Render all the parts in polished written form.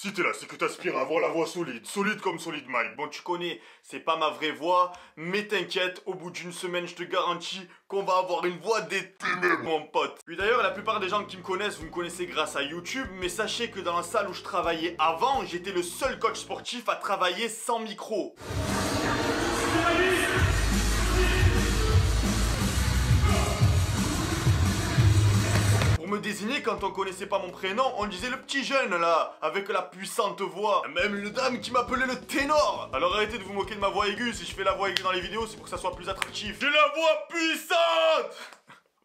Si t'es là, c'est que t'aspires à avoir la voix solide. Solide comme Solid Mike. Bon, tu connais, c'est pas ma vraie voix. Mais t'inquiète, au bout d'une semaine, je te garantis qu'on va avoir une voix des ténèbres, mon pote. Puis d'ailleurs, la plupart des gens qui me connaissent, vous me connaissez grâce à YouTube. Mais sachez que dans la salle où je travaillais avant, j'étais le seul coach sportif à travailler sans micro. Pour me désigner, quand on connaissait pas mon prénom, on disait le petit jeune là, avec la puissante voix. Même une dame qui m'appelait le ténor. Alors arrêtez de vous moquer de ma voix aiguë. Si je fais la voix aiguë dans les vidéos, c'est pour que ça soit plus attractif. J'ai la voix puissante.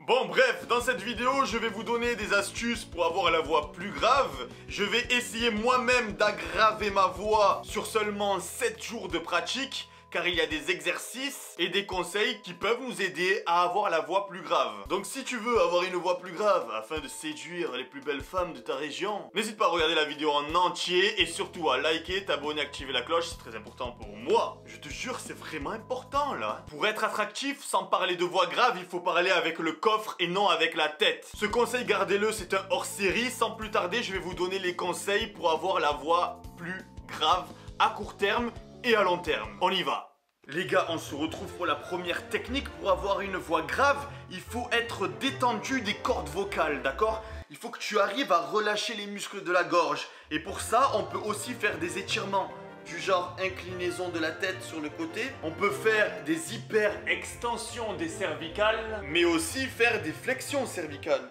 Bon bref, dans cette vidéo, je vais vous donner des astuces pour avoir la voix plus grave. Je vais essayer moi-même d'aggraver ma voix sur seulement 7 jours de pratique. Car il y a des exercices et des conseils qui peuvent nous aider à avoir la voix plus grave. Donc si tu veux avoir une voix plus grave afin de séduire les plus belles femmes de ta région, n'hésite pas à regarder la vidéo en entier et surtout à liker, t'abonner, activer la cloche, c'est très important pour moi. Je te jure, c'est vraiment important là. Pour être attractif, sans parler de voix grave, il faut parler avec le coffre et non avec la tête. Ce conseil, gardez-le, c'est un hors-série. Sans plus tarder, je vais vous donner les conseils pour avoir la voix plus grave à court terme et à long terme. On y va. Les gars, on se retrouve pour la première technique. Pour avoir une voix grave, il faut être détendu des cordes vocales, d'accord? Il faut que tu arrives à relâcher les muscles de la gorge. Et pour ça, on peut aussi faire des étirements. Du genre inclinaison de la tête sur le côté. On peut faire des hyper-extensions des cervicales. Mais aussi faire des flexions cervicales.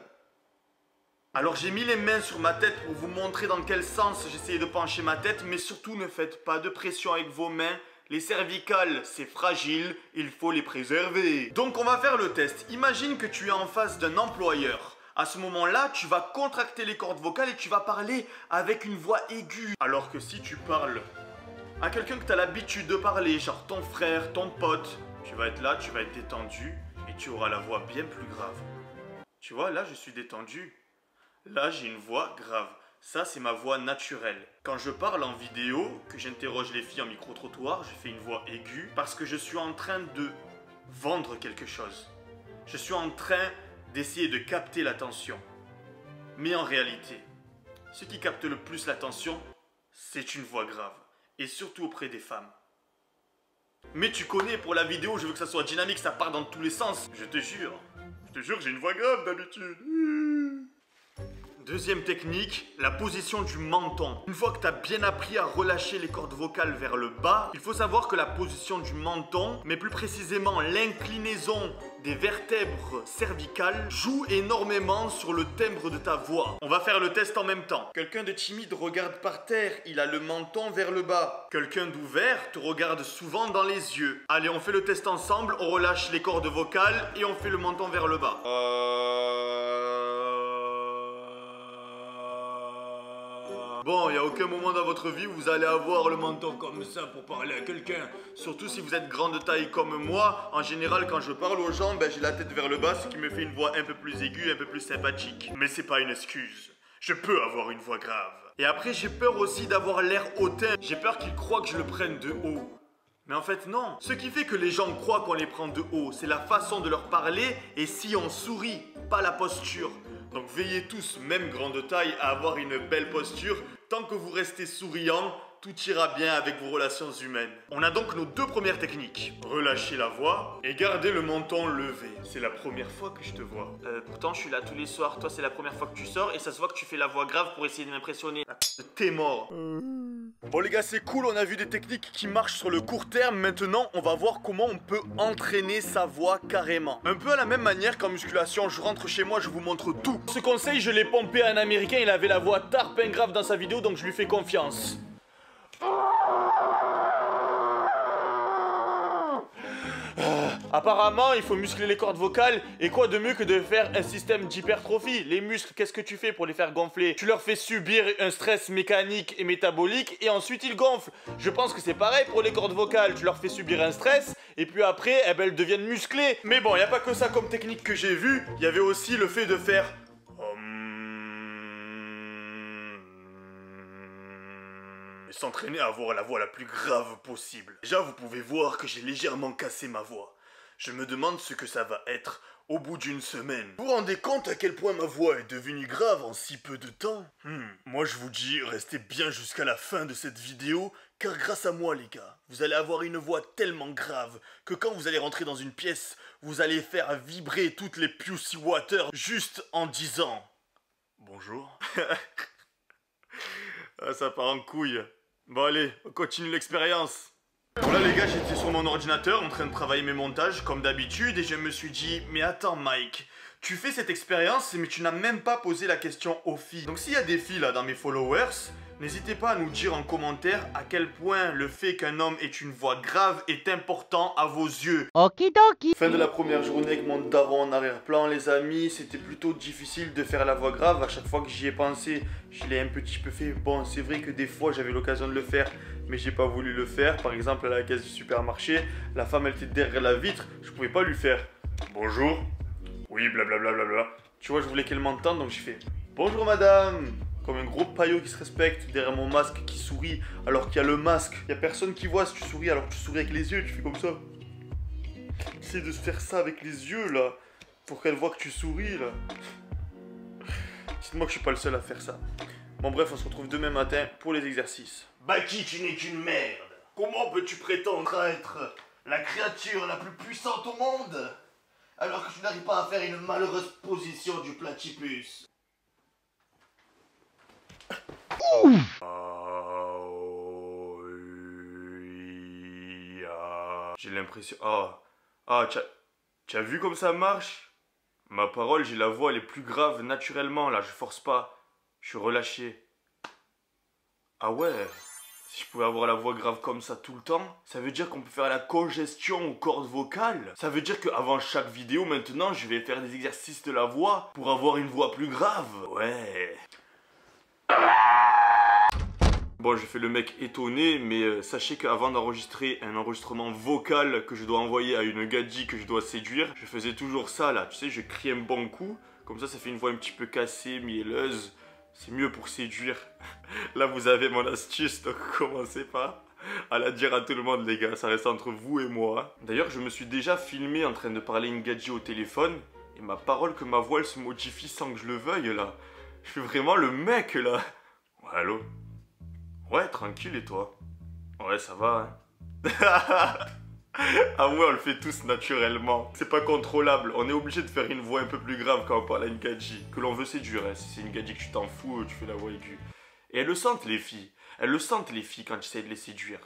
Alors j'ai mis les mains sur ma tête pour vous montrer dans quel sens j'essayais de pencher ma tête, mais surtout ne faites pas de pression avec vos mains. Les cervicales, c'est fragile, il faut les préserver. Donc on va faire le test. Imagine que tu es en face d'un employeur. À ce moment-là, tu vas contracter les cordes vocales et tu vas parler avec une voix aiguë. Alors que si tu parles à quelqu'un que tu as l'habitude de parler, genre ton frère, ton pote, tu vas être là, tu vas être détendu et tu auras la voix bien plus grave. Tu vois, là je suis détendu. Là, j'ai une voix grave. Ça, c'est ma voix naturelle. Quand je parle en vidéo, que j'interroge les filles en micro-trottoir, je fais une voix aiguë parce que je suis en train de vendre quelque chose. Je suis en train d'essayer de capter l'attention. Mais en réalité, ce qui capte le plus l'attention, c'est une voix grave. Et surtout auprès des femmes. Mais tu connais, pour la vidéo, je veux que ça soit dynamique, ça part dans tous les sens. Je te jure, j'ai une voix grave d'habitude. Deuxième technique, la position du menton. Une fois que tu as bien appris à relâcher les cordes vocales vers le bas, il faut savoir que la position du menton, mais plus précisément l'inclinaison des vertèbres cervicales, joue énormément sur le timbre de ta voix. On va faire le test en même temps. Quelqu'un de timide regarde par terre, il a le menton vers le bas. Quelqu'un d'ouvert te regarde souvent dans les yeux. Allez, on fait le test ensemble, on relâche les cordes vocales et on fait le menton vers le bas. Bon, il n'y a aucun moment dans votre vie où vous allez avoir le menton comme ça pour parler à quelqu'un. Surtout si vous êtes grand de taille comme moi. En général, quand je parle aux gens, j'ai la tête vers le bas, ce qui me fait une voix un peu plus aiguë, un peu plus sympathique. Mais c'est pas une excuse. Je peux avoir une voix grave. Et après, j'ai peur aussi d'avoir l'air hautain. J'ai peur qu'ils croient que je le prenne de haut. Mais en fait, non. Ce qui fait que les gens croient qu'on les prend de haut, c'est la façon de leur parler et si on sourit, pas la posture. Donc veillez tous, même grande taille, à avoir une belle posture. Tant que vous restez souriant, tout ira bien avec vos relations humaines. On a donc nos deux premières techniques. Relâcher la voix et garder le menton levé. C'est la première fois que je te vois. Pourtant, je suis là tous les soirs. Toi, c'est la première fois que tu sors et ça se voit que tu fais la voix grave pour essayer de m'impressionner. T'es mort. Bon les gars, c'est cool, on a vu des techniques qui marchent sur le court terme. Maintenant, on va voir comment on peut entraîner sa voix carrément. Un peu à la même manière qu'en musculation, je rentre chez moi, je vous montre tout. Ce conseil, je l'ai pompé à un américain, il avait la voix tarpin grave dans sa vidéo, donc je lui fais confiance. Apparemment, il faut muscler les cordes vocales. Et quoi de mieux que de faire un système d'hypertrophie? Les muscles, qu'est-ce que tu fais pour les faire gonfler? Tu leur fais subir un stress mécanique et métabolique et ensuite ils gonflent. Je pense que c'est pareil pour les cordes vocales. Tu leur fais subir un stress et puis après, elles deviennent musclées. Mais bon, il n'y a pas que ça comme technique que j'ai vu. Il y avait aussi le fait de faire... et s'entraîner à avoir la voix la plus grave possible. Déjà, vous pouvez voir que j'ai légèrement cassé ma voix. Je me demande ce que ça va être au bout d'une semaine. Vous vous rendez compte à quel point ma voix est devenue grave en si peu de temps? Moi je vous dis, restez bien jusqu'à la fin de cette vidéo, car grâce à moi les gars, vous allez avoir une voix tellement grave que quand vous allez rentrer dans une pièce, vous allez faire vibrer toutes les Pussy Water juste en disant bonjour. Ah, ça part en couille. Bon allez, on continue l'expérience. Bon là les gars, j'étais sur mon ordinateur en train de travailler mes montages comme d'habitude et je me suis dit mais attends Mike, tu fais cette expérience mais tu n'as même pas posé la question aux filles. Donc s'il y a des filles là dans mes followers, n'hésitez pas à nous dire en commentaire à quel point le fait qu'un homme ait une voix grave est important à vos yeux. Okidoki. Fin de la première journée avec mon daron en arrière-plan les amis, c'était plutôt difficile de faire la voix grave. À chaque fois que j'y ai pensé, je l'ai un petit peu fait. Bon c'est vrai que des fois j'avais l'occasion de le faire, mais j'ai pas voulu le faire. Par exemple à la caisse du supermarché, la femme elle était derrière la vitre, je pouvais pas lui faire bonjour, oui blablabla bla. Tu vois je voulais qu'elle m'entende donc j'ai fait bonjour madame, comme un gros paillot qui se respecte derrière mon masque qui sourit alors qu'il y a le masque. Il y a personne qui voit si tu souris alors que tu souris avec les yeux, tu fais comme ça. Essaye de se faire ça avec les yeux là, pour qu'elle voit que tu souris là. Dites-moi que je suis pas le seul à faire ça. Bon bref, on se retrouve demain matin pour les exercices. Baki, tu n'es qu'une merde. Comment peux-tu prétendre à être la créature la plus puissante au monde alors que tu n'arrives pas à faire une malheureuse position du platypus? J'ai l'impression... tu as vu comme ça marche? Ma parole, j'ai la voix, elle est plus grave naturellement, là, je force pas. Je suis relâché. Ah ouais, si je pouvais avoir la voix grave comme ça tout le temps, ça veut dire qu'on peut faire la congestion aux cordes vocales. Ça veut dire qu'avant chaque vidéo, maintenant, je vais faire des exercices de la voix pour avoir une voix plus grave. Ouais. Bon, je fais le mec étonné, mais sachez qu'avant d'enregistrer un enregistrement vocal que je dois envoyer à une gadji que je dois séduire, je faisais toujours ça là, tu sais, je crie un bon coup, comme ça fait une voix un petit peu cassée, mielleuse, c'est mieux pour séduire. Là vous avez mon astuce, donc commencez pas à la dire à tout le monde les gars, ça reste entre vous et moi. D'ailleurs je me suis déjà filmé en train de parler à une gadji au téléphone, et ma parole que ma voix elle se modifie sans que je le veuille là. Je suis vraiment le mec là. Ouais, allô? Ouais, tranquille et toi? Ouais, ça va, hein. Ah ouais, on le fait tous naturellement. C'est pas contrôlable. On est obligé de faire une voix un peu plus grave quand on parle à une gadji. Que l'on veut séduire, hein. Si c'est une gadji que tu t'en fous, tu fais la voix aiguë. Et elles le sentent, les filles. Elles le sentent, les filles, quand tu essaies de les séduire.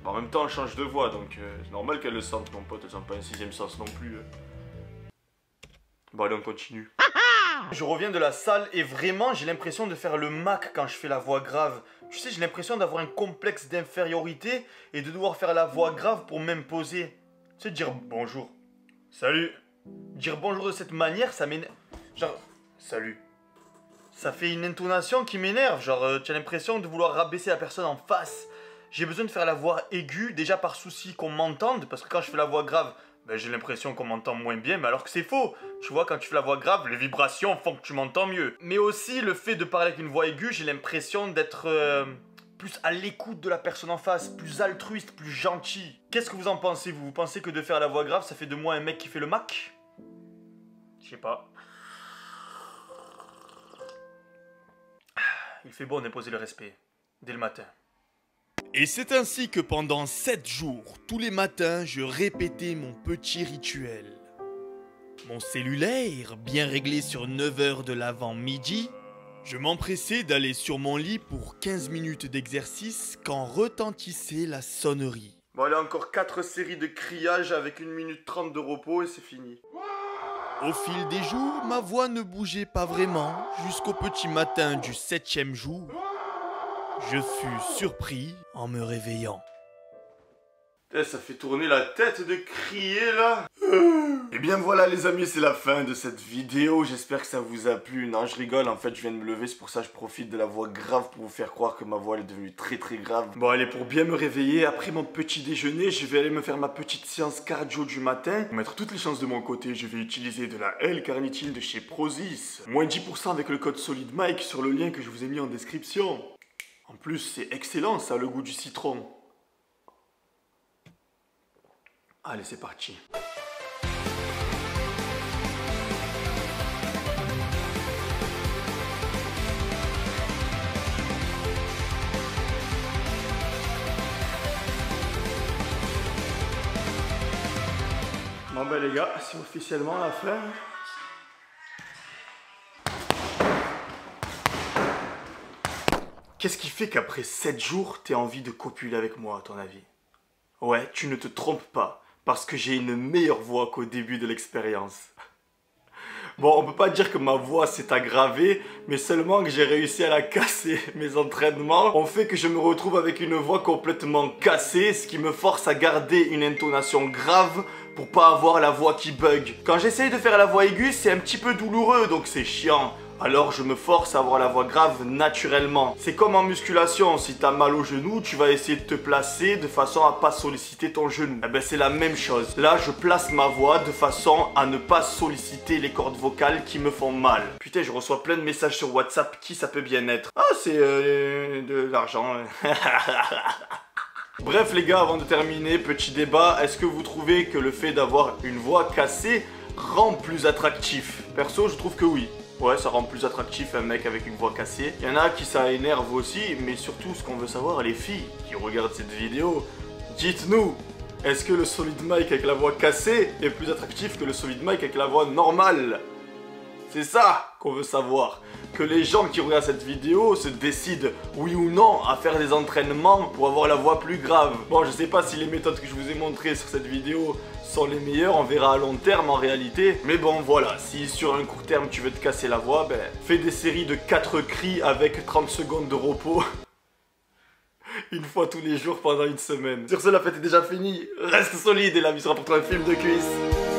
Bon, en même temps, on change de voix, donc c'est normal qu'elles le sentent, mon pote. Elles ont pas un sixième sens non plus. Bon, allez, on continue. Je reviens de la salle et vraiment, j'ai l'impression de faire le Mac quand je fais la voix grave. Tu sais, j'ai l'impression d'avoir un complexe d'infériorité et de devoir faire la voix grave pour m'imposer. Tu sais, dire bonjour. Salut. Dire bonjour de cette manière, ça m'énerve. Genre, salut. Ça fait une intonation qui m'énerve. Genre, tu as l'impression de vouloir rabaisser la personne en face. J'ai besoin de faire la voix aiguë, déjà par souci qu'on m'entende, parce que quand je fais la voix grave, ben, j'ai l'impression qu'on m'entend moins bien, mais alors que c'est faux. Tu vois, quand tu fais la voix grave, les vibrations font que tu m'entends mieux. Mais aussi, le fait de parler avec une voix aiguë, j'ai l'impression d'être plus à l'écoute de la personne en face, plus altruiste, plus gentil. Qu'est-ce que vous en pensez, vous? Vous pensez que de faire la voix grave, ça fait de moi un mec qui fait le Mac? Je sais pas. Il fait bon d'imposer le respect, dès le matin. Et c'est ainsi que pendant 7 jours, tous les matins, je répétais mon petit rituel. Mon cellulaire, bien réglé sur 9 heures de l'avant-midi, je m'empressais d'aller sur mon lit pour 15 minutes d'exercice quand retentissait la sonnerie. Bon, allez, encore 4 séries de criage avec 1 minute 30 de repos et c'est fini. Au fil des jours, ma voix ne bougeait pas vraiment jusqu'au petit matin du 7e jour. Je fus surpris en me réveillant. Ça fait tourner la tête de crier là. Et bien voilà les amis, c'est la fin de cette vidéo. J'espère que ça vous a plu. Non, je rigole, en fait je viens de me lever, c'est pour ça que je profite de la voix grave pour vous faire croire que ma voix elle est devenue très très grave. Bon allez, pour bien me réveiller, après mon petit déjeuner, je vais aller me faire ma petite séance cardio du matin. Pour mettre toutes les chances de mon côté, je vais utiliser de la L-carnitine de chez Prozis. Moins 10% avec le code SolidMike sur le lien que je vous ai mis en description. En plus, c'est excellent, ça a le goût du citron. Allez, c'est parti. Bon ben les gars, c'est officiellement la fin. Qu'est-ce qui fait qu'après 7 jours, t'aies envie de copuler avec moi, à ton avis? Ouais, tu ne te trompes pas, parce que j'ai une meilleure voix qu'au début de l'expérience. Bon, on peut pas dire que ma voix s'est aggravée, mais seulement que j'ai réussi à la casser. Mes entraînements ont fait que je me retrouve avec une voix complètement cassée, ce qui me force à garder une intonation grave pour pas avoir la voix qui bug. Quand j'essaye de faire la voix aiguë, c'est un petit peu douloureux, donc c'est chiant. Alors je me force à avoir la voix grave naturellement. C'est comme en musculation, si t'as mal au genou, tu vas essayer de te placer de façon à pas solliciter ton genou. Eh ben c'est la même chose. Là je place ma voix de façon à ne pas solliciter les cordes vocales qui me font mal. Putain, je reçois plein de messages sur WhatsApp, qui ça peut bien être? Ah, c'est de l'argent. Bref les gars, avant de terminer, petit débat, est-ce que vous trouvez que le fait d'avoir une voix cassée rend plus attractif? Perso, je trouve que oui. Ouais, ça rend plus attractif un mec avec une voix cassée. Il y en a qui ça énerve aussi, mais surtout ce qu'on veut savoir, les filles qui regardent cette vidéo, dites-nous, est-ce que le solid mic avec la voix cassée est plus attractif que le solid mic avec la voix normale? C'est ça qu'on veut savoir. Que les gens qui regardent cette vidéo se décident, oui ou non, à faire des entraînements pour avoir la voix plus grave. Bon, je sais pas si les méthodes que je vous ai montrées sur cette vidéo sont les meilleures, on verra à long terme en réalité. Mais bon, voilà, si sur un court terme tu veux te casser la voix, ben, fais des séries de 4 cris avec 30 secondes de repos. Une fois tous les jours pendant une semaine. Sur ce, la fête est déjà finie. Reste solide et la vie sera pour toi un film de cuisse.